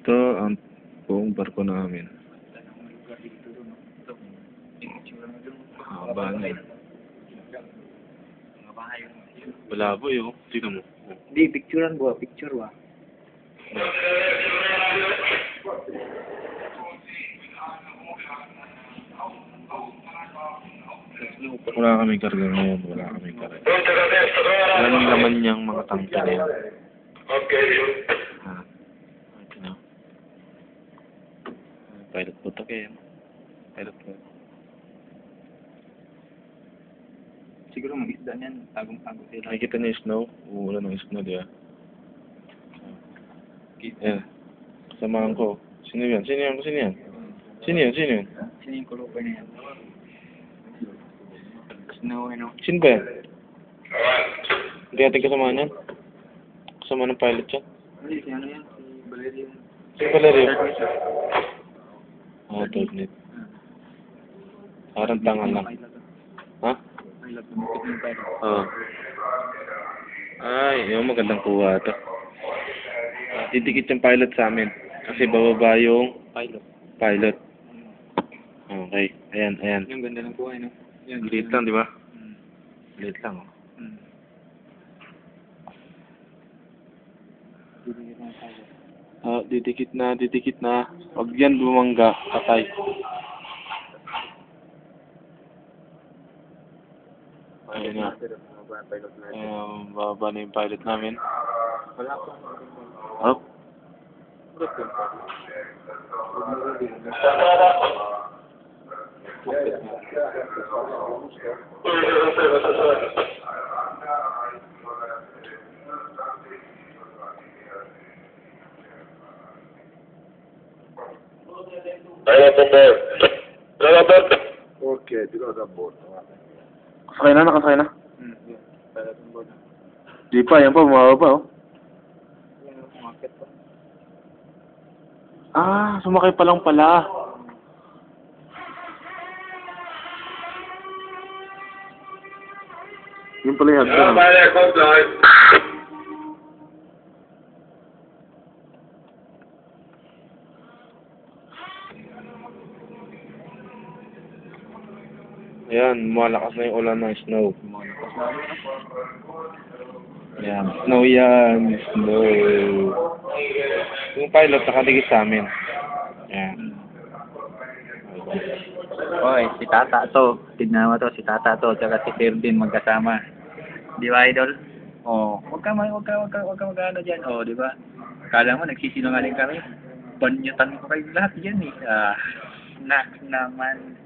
Ito ang buong barko namin. Haba na eh. Malabo yun. Tignan mo. Di, picturean ba? Picture ba? Wala kaming karga ngayon. Wala kaming karga. Wala nang laman niyang mga tangke na yan. Ito na. Pilot boat again. Pilot boat. Siguro mga isda niyan, tagong-tagong sila. Nakikita niyo yung snow? Uulan ng snow, di ba? Yan. Kasamahan ko. Sino yan? Sino yan? Sino yan? Sino yan? Sino yan? Sino yung kulupay na yan? Snow, ano? Sino ba yan? Hindi natin kasamahan yan? Kasama ng pilot yan? Hindi, si ano yan? Si Valerio. Si Valerio? Third net. Parang tangan lang. Ha? Pilot, bukit ng pilot. Oo. Ay, yung magandang kuha ito. Didikit yung pilot sa amin. Kasi bababa yung pilot. Okay. Ayan, ayan. Yung ganda ng buhay, no? Yan, Liit lang, di ba? Liit lang, oh. Didikit na, didikit na. Huwag yan bumangga, patay. Ayun na. Baba na yung pilot namin. Wala pa. Up. Ok, tiro da bordo. Nakasakay na, nakasakay na. Pilot ng board. Di pa, yan pa, bumaba oh. Yan, umakit pa. Ah, sumakay pa lang pala. Yung pala yung hagdan. Ayan, malakas na yung ulan ng snow. Ayan, snow yan, snow. Yung pilot nakadikit sa amin. Ayan. Oy, si Tata to. Tignan mo to, si Tata to. Tsaka si Ferdin magkasama. Di ba, idol? Oh, wag ka mag-ano dyan. Oh, di ba? Kala mo, nagsisinungaling kami. Banyutan ko kayo lahat dyan eh. Naman.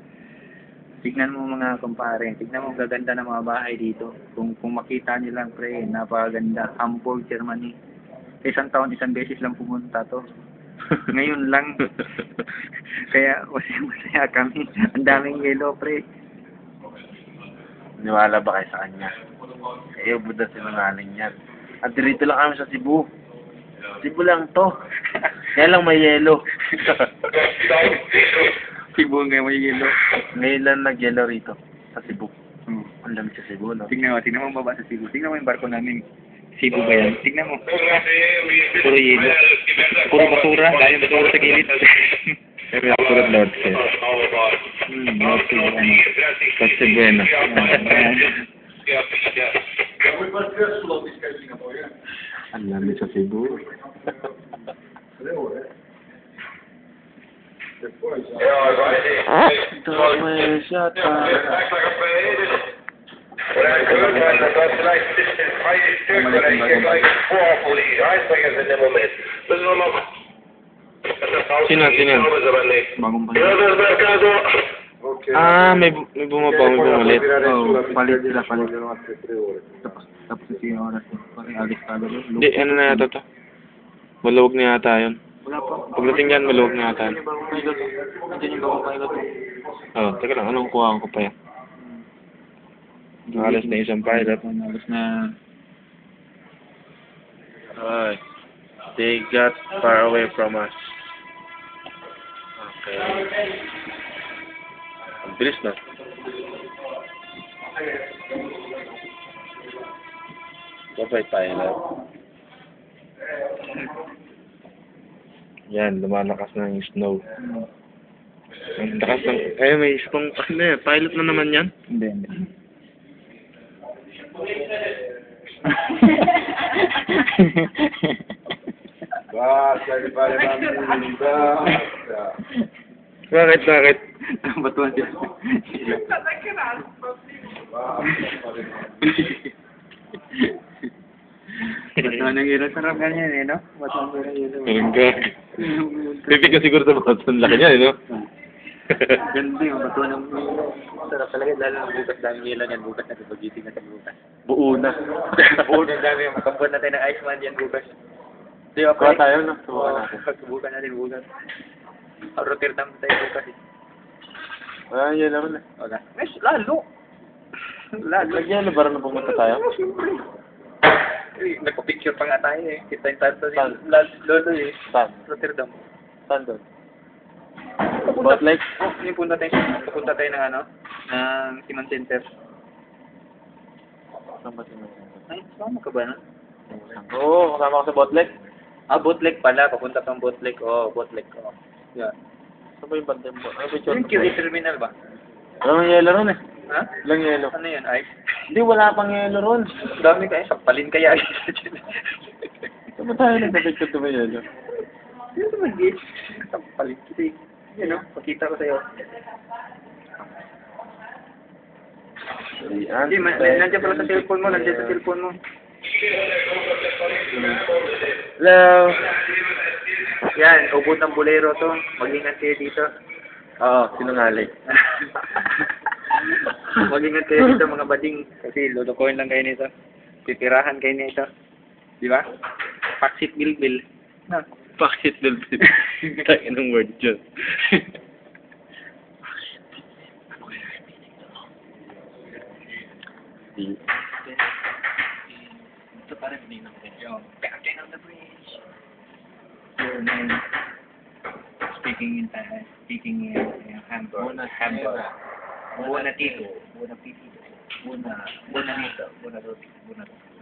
Tignan mo mga kumpare. Tignan mo gaganda ng mga bahay dito. Kung makita niyo lang, pre, napakaganda. Hamburg, Germany. Isang taon, isang beses lang pumunta to. Ngayon lang. Kaya masaya kami. Ang daming yellow, pre. Niwala ba kayo sa kanya? Eh, buda sinungaling yan. At dito lang kami sa Cebu. Cebu lang to. Kaya lang may yelo. Cebu ngayon may yellow. Ngayon lang nag-yelo rito. Sa Cebu. Ang lamig sa Cebu, no? Tingnan mo baba sa Cebu. Tingnan mo yung barko namin. Cebu ba yan? Tingnan mo. Puro yelo. Puro basura. Dahil basura sa gilid. Pero yung surat Lord Fair. Lord Fair. Kasi bueno. Ang lamig sa Cebu. Tapos yata. Sino? Bagong balik. Ah, may bumaba, may bumulit. Oh, palit sila, palit. Tapos si oras. Pag alis ka doon. Hindi, ano na yata to? Maluwag na yata yun. Wala pa. Pagdating yan, maluwag na yata yun. Yung bagong pilot. Nandiyan yung bagong pilot. Oh, teka lang, anong kuha ko pa yan? Alas na isang pilot. Alas na. Ay, they got far away from us. Okay. Ang bilis na. Bye-bye, pilot. Yan, lumalakas na yung snow. Ang lakas ng... Eh, may isang... Ano yan? Pilot na naman yan? Hindi. Basta, di ba naman basta. Bakit? Batuan siya. Batuan ng ilo. Sarap ganyan eh, no? Batuan ng ilo. Ganun ka. Bibig ka siguro sa mga ang laki niya, no? Ganda yung batuan ng ilo. Sarap talaga, lalo ng bukas dami ilo niyan. Bukas na pagising na sa bukas. Buo na. Buo na dami yung makambuan natin ng Iceman yan bukas. Di ba, Kuha tayo, no? Subukan natin. Subukan natin bukas. Rotterdam tayo bukas eh. Ah, yan naman eh. Okay. Mas, lalo. Lagyan na ba na pumunta tayo? Nagpa-picture pa nga tayo eh. Kita yung tato Saan? Lolo eh. Saan? Rotterdam. Saan doon? Boat Lake? Oh, yung punta tayo ng ano? Ng Siman Center. Saan ba tingnan? Ay, saan ka ba na? Oo, kasama ko sa Boat Lake. Ah, Boat Lake pala. Papunta pang Boat Lake. Oh, Boat Lake. Oh. Yeah. Saan ba yung bandang boat? Ano picture? Yung QA terminal ba? Walang yelo ron eh. Ha? Walang yelo. Ano yan? Ice? Hindi, wala pang yelo ron. Dami kayo. Sapalin kaya. Saan ba tayo nagpapicture to ba yelo? Sino naman yun? Sapalin kita eh. Yun o, pakita ko sa'yo. Hindi, nandiyan pala sa cellphone mo. Nandiyan sa cellphone mo. Hello. Yan, ubod ng bolero to. Mag-ingat kayo dito. Oo, sinungaling. Mag-ingat kayo dito mga bading. Kasi lulukoyin lang kayo nito. Titirahan kayo nito. Di ba? Paksit bilbil. No. Bakit bilbil? Tayo ng word dyan. Ito pa rin din naman. Yung Captain of the Bridge. Speaking in Hamburg. Hamburg. Buona Tito. Buona Tito. Buona Nito. Buona Roti. Buona Roti.